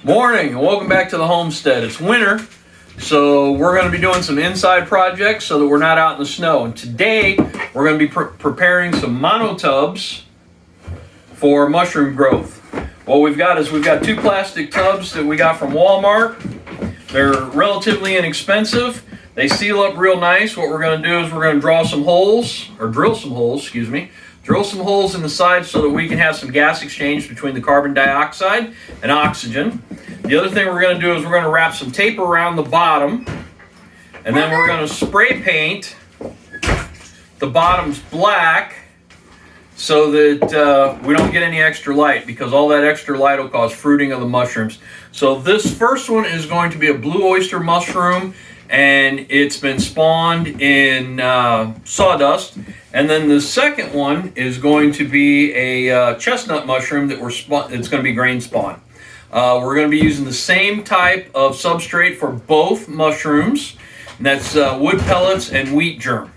Morning and welcome back to the homestead. It's winter, so we're going to be doing some inside projects so that we're not out in the snow. And today we're going to be preparing some monotubs for mushroom growth. What we've got is two plastic tubs that we got from Walmart. They're relatively inexpensive. They seal up real nice. What we're going to do is we're going to drill some holes in the sides so that we can have some gas exchange between the carbon dioxide and oxygen. The other thing we're going to do is we're going to wrap some tape around the bottom, and then we're going to spray paint the bottoms black so that we don't get any extra light, because all that extra light will cause fruiting of the mushrooms. So this first one is going to be a blue oyster mushroom, and it's been spawned in sawdust. And then the second one is going to be a chestnut mushroom that it's going to be grain spawn. We're going to be using the same type of substrate for both mushrooms, and that's wood pellets and wheat germ.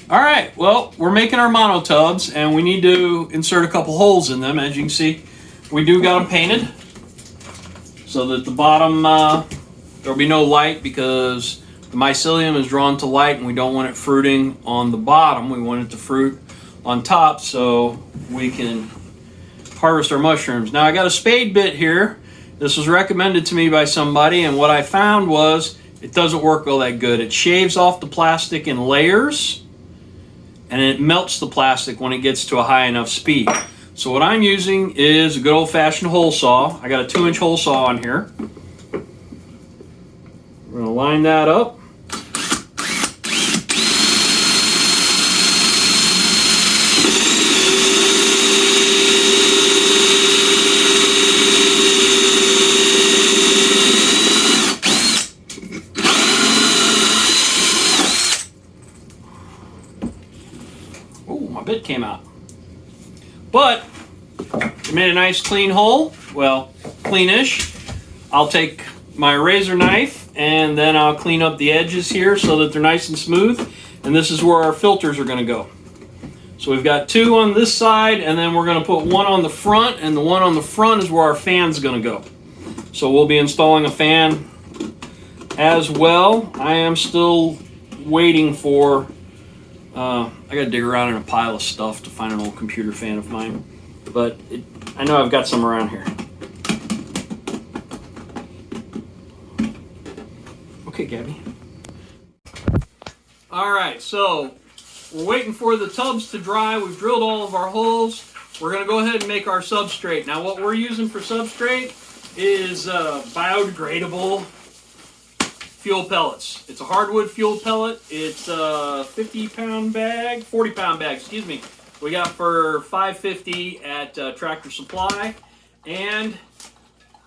All right, well, we're making our monotubs, and we need to insert a couple holes in them. As you can see, we do got them painted so that the bottom, there'll be no light, because the mycelium is drawn to light and we don't want it fruiting on the bottom. We want it to fruit on top so we can harvest our mushrooms. Now I got a spade bit here. This was recommended to me by somebody, and what I found was it doesn't work all that good. It shaves off the plastic in layers, and it melts the plastic when it gets to a high enough speed. So what I'm using is a good old-fashioned hole saw. I got a 2-inch hole saw on here. We're going to line that up. Oh, my bit came out. But we made a nice clean hole. Well, cleanish. I'll take my razor knife and then I'll clean up the edges here so that they're nice and smooth. And this is where our filters are going to go. So we've got 2 on this side, and then we're going to put 1 on the front, and the one on the front is where our fan's going to go. So we'll be installing a fan as well. I am still waiting for I gotta dig around in a pile of stuff to find an old computer fan of mine, but I know I've got some around here. Okay, Gabby. All right, so we're waiting for the tubs to dry. We've drilled all of our holes. We're gonna go ahead and make our substrate. Now, what we're using for substrate is biodegradable fuel pellets. It's a hardwood fuel pellet. It's a 40-pound bag, excuse me. We got for $5.50 at Tractor Supply. And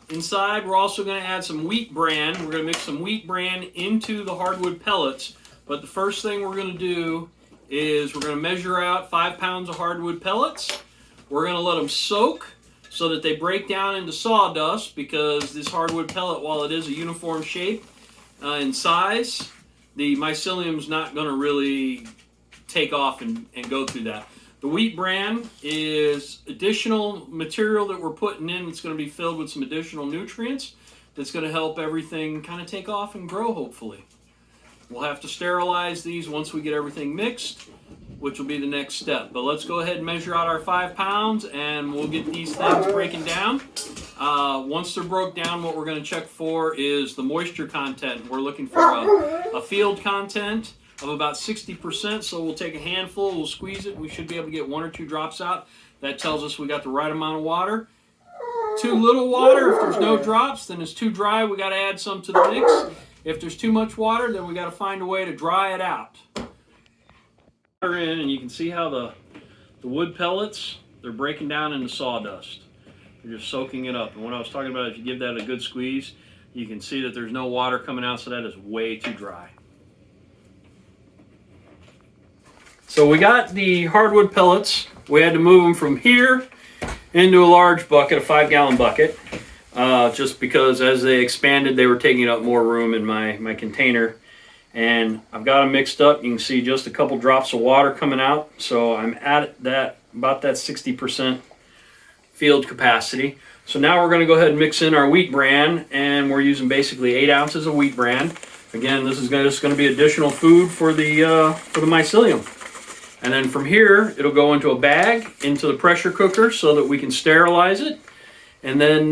inside, we're also going to add some wheat bran. We're going to mix some wheat bran into the hardwood pellets. But the first thing we're going to do is we're going to measure out 5 pounds of hardwood pellets. We're going to let them soak so that they break down into sawdust, because this hardwood pellet, while it is a uniform shape in size, the mycelium's not going to really take off and go through that. The wheat bran is additional material that we're putting in. It's going to be filled with some additional nutrients that's going to help everything kind of take off and grow, hopefully. We'll have to sterilize these once we get everything mixed, which will be the next step. But let's go ahead and measure out our 5 pounds, and we'll get these things breaking down. Once they're broke down, what we're going to check for is the moisture content. We're looking for a field content of about 60%, so we'll take a handful, we'll squeeze it, we should be able to get 1 or 2 drops out. That tells us we got the right amount of water. Too little water, if there's no drops, then it's too dry, we got to add some to the mix. If there's too much water, then we got to find a way to dry it out. Water in, and you can see how the wood pellets, they're breaking down into sawdust. You're just soaking it up. And what I was talking about, if you give that a good squeeze, you can see that there's no water coming out, so that is way too dry. So we got the hardwood pellets. We had to move them from here into a large bucket, a 5-gallon bucket, just because as they expanded, they were taking up more room in my container. And I've got them mixed up. You can see just a couple drops of water coming out. So I'm at that about that 60% field capacity. So now we're going to go ahead and mix in our wheat bran, and we're using basically 8 ounces of wheat bran. Again, this is just going to be additional food for the mycelium. And then from here, it'll go into a bag, into the pressure cooker so that we can sterilize it. And then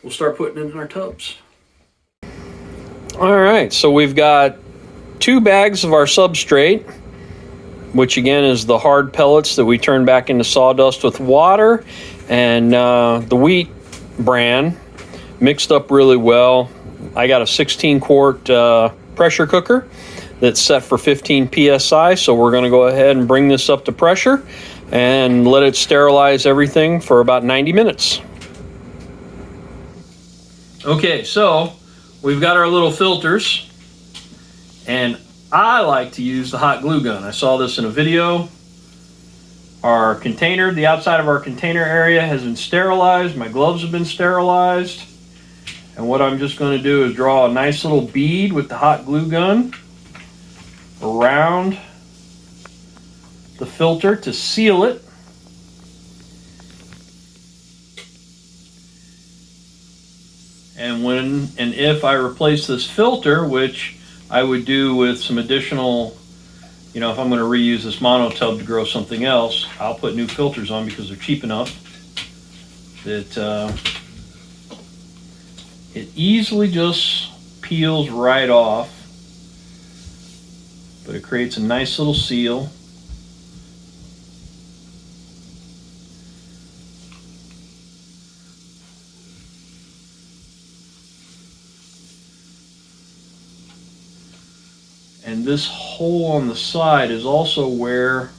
we'll start putting it in our tubs. All right, so we've got 2 bags of our substrate, which again is the hard pellets that we turn back into sawdust with water, and the wheat bran mixed up really well. I got a 16-quart pressure cooker that's set for 15 psi, so we're going to go ahead and bring this up to pressure and let it sterilize everything for about 90 minutes. Okay, so we've got our little filters, and I like to use the hot glue gun. I saw this in a video. Our container, the outside of our container area has been sterilized. My gloves have been sterilized. And what I'm just going to do is draw a nice little bead with the hot glue gun around the filter to seal it. And when and if I replace this filter, which I would do with some additional, if I'm going to reuse this monotub to grow something else, I'll put new filters on because they're cheap enough that it easily just peels right off, but it creates a nice little seal. And this hole on the side is also where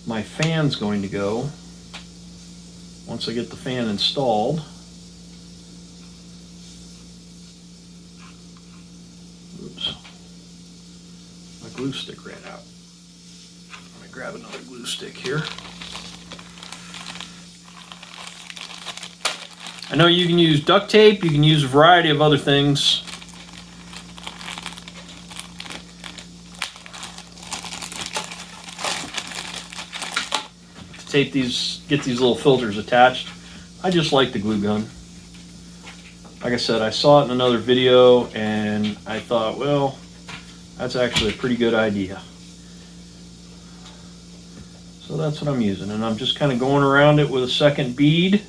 my fan's going to go once I get the fan installed. Oops. My glue stick ran out. Let me grab another glue stick here. I know you can use duct tape, you can use a variety of other things. Get these little filters attached. I just like the glue gun. Like I said, I saw it in another video and I thought, well, that's actually a pretty good idea. So that's what I'm using, and I'm just kind of going around it with a second bead.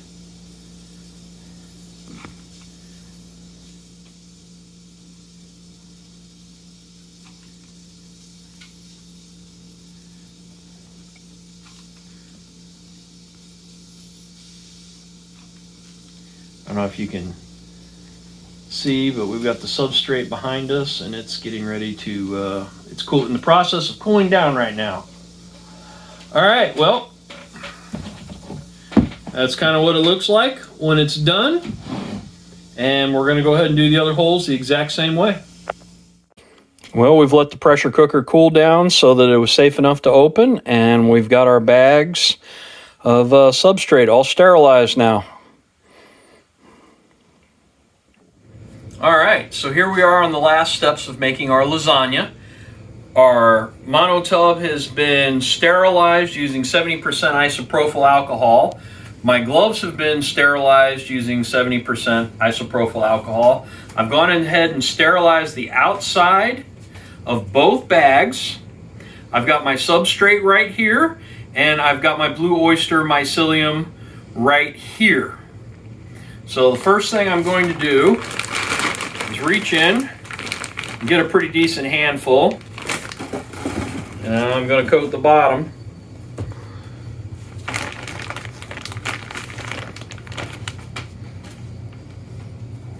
I don't know if you can see, but we've got the substrate behind us, and it's getting ready to, it's cool, in the process of cooling down right now. All right, well, that's kind of what it looks like when it's done. And we're going to go ahead and do the other holes the exact same way. Well, we've let the pressure cooker cool down so that it was safe enough to open, and we've got our bags of substrate all sterilized now. All right, so here we are on the last steps of making our lasagna. Our monotub has been sterilized using 70% isopropyl alcohol. My gloves have been sterilized using 70% isopropyl alcohol. I've gone ahead and sterilized the outside of both bags. I've got my substrate right here, and I've got my Blue Oyster mycelium right here. So the first thing I'm going to do is reach in and get a pretty decent handful. And I'm going to coat the bottom.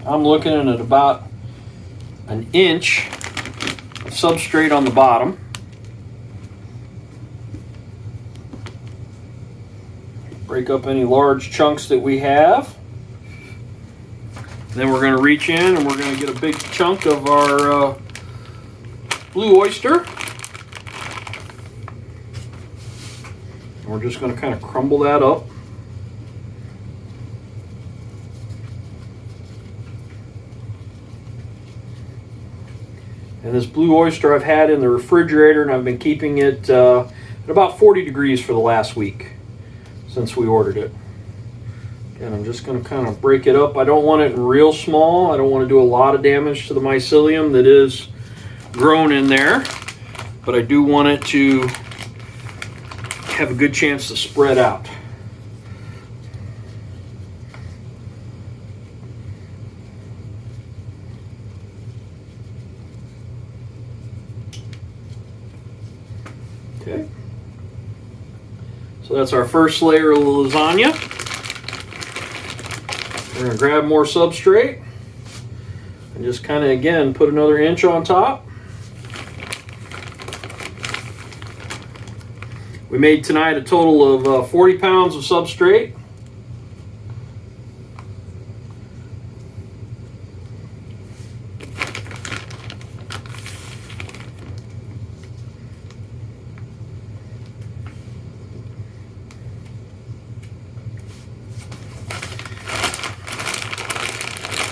I'm looking at about an inch of substrate on the bottom. Break up any large chunks that we have. Then we're going to reach in and we're going to get a big chunk of our Blue Oyster. And we're just going to kind of crumble that up. And this Blue Oyster I've had in the refrigerator, and I've been keeping it at about 40 degrees for the last week. since we ordered it. And I'm just going to kind of break it up. I don't want it real small. I don't want to do a lot of damage to the mycelium that is grown in there, but I do want it to have a good chance to spread out. Okay. So that's our first layer of lasagna. We're going to grab more substrate and just kind of, again, put another inch on top. We made tonight a total of 40 pounds of substrate.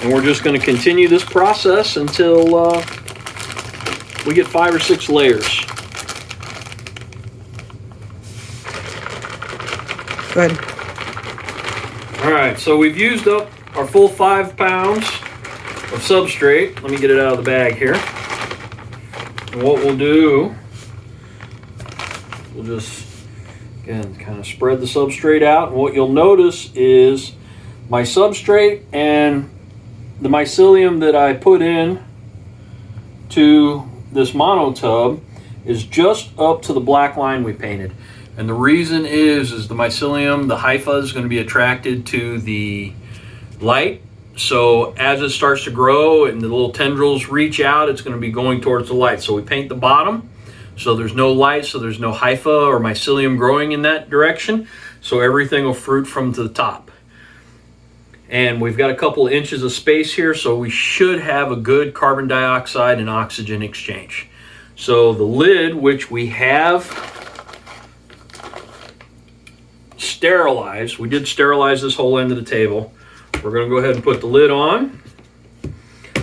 And we're just going to continue this process until we get 5 or 6 layers. Good. All right, so we've used up our full 5 pounds of substrate. Let me get it out of the bag here. And what we'll do, we'll just, again, kind of spread the substrate out. And what you'll notice is my substrate and the mycelium that I put in to this monotub is just up to the black line we painted. And the reason is the mycelium, the hypha, is going to be attracted to the light. So as it starts to grow and the little tendrils reach out, it's going to be going towards the light. So we paint the bottom so there's no light, so there's no hypha or mycelium growing in that direction. So everything will fruit from the top. And we've got a couple of inches of space here, so we should have a good carbon dioxide and oxygen exchange. So the lid, which we have sterilized. We did sterilize this whole end of the table. We're going to go ahead and put the lid on,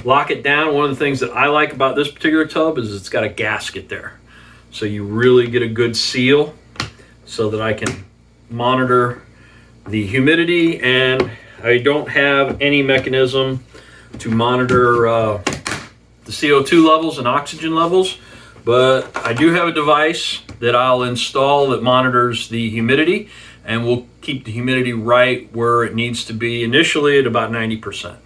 lock it down. One of the things that I like about this particular tub is it's got a gasket there. So you really get a good seal so that I can monitor the humidity, and I don't have any mechanism to monitor the CO2 levels and oxygen levels, but I do have a device that I'll install that monitors the humidity, and we'll keep the humidity right where it needs to be, initially at about 90%.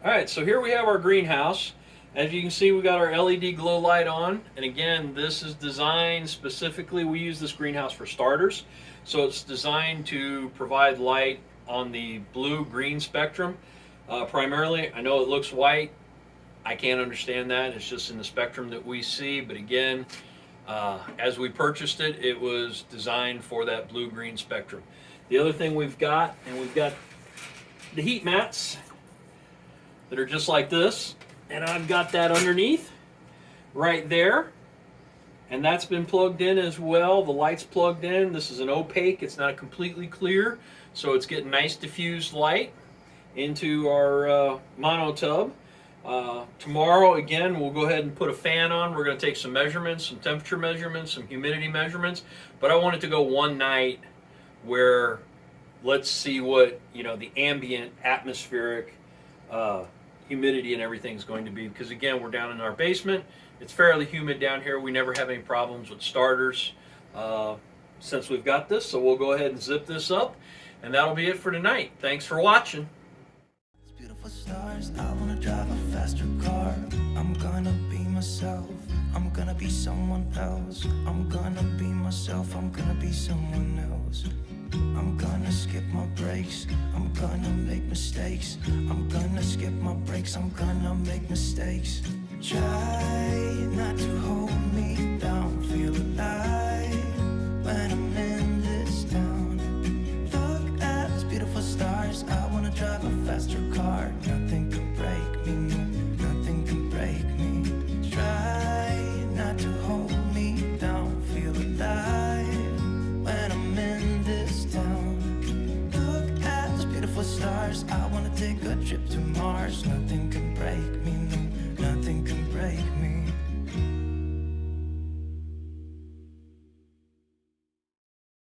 All right, so here we have our greenhouse. As you can see, we got our LED glow light on, and again, this is designed specifically, we use this greenhouse for starters, so it's designed to provide light on the blue-green spectrum. Primarily, I know it looks white. I can't understand that. It's just in the spectrum that we see, but again, as we purchased it, it was designed for that blue-green spectrum. The other thing we've got the heat mats that are just like this, and I've got that underneath right there, and that's been plugged in as well. The light's plugged in. This is an opaque, it's not completely clear, so it's getting nice diffused light into our monotub. Tomorrow, again, we'll go ahead and put a fan on. We're going to take some measurements, some temperature measurements, some humidity measurements, but I want it to go one night where let's see what, the ambient atmospheric humidity and everything's going to be, because again, we're down in our basement. It's fairly humid down here. We never have any problems with starters since we've got this, so we'll go ahead and zip this up, and that'll be it for tonight. Thanks for watching. Beautiful stars, I wanna drive a faster car. I'm gonna be myself, I'm gonna be someone else. I'm gonna be myself, I'm gonna be someone else. I'm gonna skip my breaks, I'm gonna make mistakes. I'm gonna skip my breaks, I'm gonna make mistakes. Try not to hold me down, feel alive when I'm in this town. Look at these beautiful stars, I wanna drive a faster car. Nothing can break me, no, nothing can break me. Try not to hold me down, feel alive when I'm in this town. Look at those beautiful stars, I wanna take a trip to Mars. Nothing